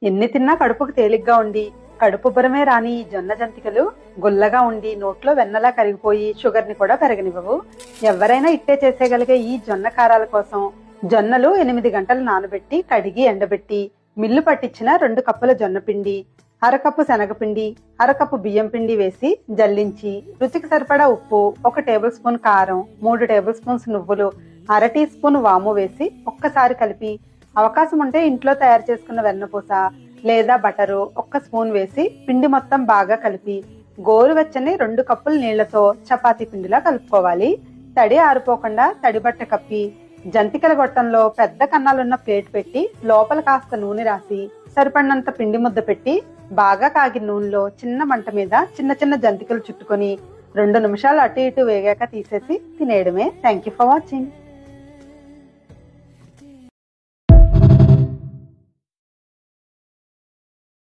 ఎన్ని తిన్నా కడుపుకు తేలిగ్గా ఉండి కడుపుబ్బరమే రాని ఈ జొన్న జంతికలు గుల్లగా ఉండి నోట్లో వెన్నలా కరిగిపోయి షుగర్ ని కూడా పెరగనివ్వవు. ఎవరైనా ఇట్టే చేసేయగలిగే ఈ జొన్న కారాల కోసం జొన్నలు 8 గంటలు నానబెట్టి కడిగి ఎండబెట్టి మిల్లు పట్టించిన 2 కప్పుల జొన్న పిండి, అరకప్పు శనగపిండి, అరకప్పు బియ్యం పిండి వేసి జల్లించి రుచికి సరిపడా ఉప్పు, 1 టేబుల్ స్పూన్ కారం, 3 టేబుల్ స్పూన్స్ నువ్వులు, 1/2 టీ స్పూన్ వాము వేసి ఒక్కసారి కలిపి అవకాశం ఉంటే ఇంట్లో తయారు చేసుకున్న వెన్నపూస లేదా బటరు 1 స్పూన్ వేసి పిండి మొత్తం బాగా కలిపి గోరువెచ్చని 2 కప్పుల నీళ్లతో చపాతీ పిండిలా కలుపుకోవాలి. తడి ఆరిపోకుండా తడి బట్ట కప్పి జంతికల గొట్టంలో పెద్ద కన్నాలున్న ప్లేట్ పెట్టి లోపల కాస్త నూనె రాసి సరిపడినంత పిండి ముద్ద పెట్టి బాగా కాగిన నూనెలో చిన్న మంట మీద చిన్న చిన్న జంతికలు చుట్టుకొని 2 నిమిషాలు అటు ఇటు వేగాక తీసేసి తినేయడమే. Thank you for watching.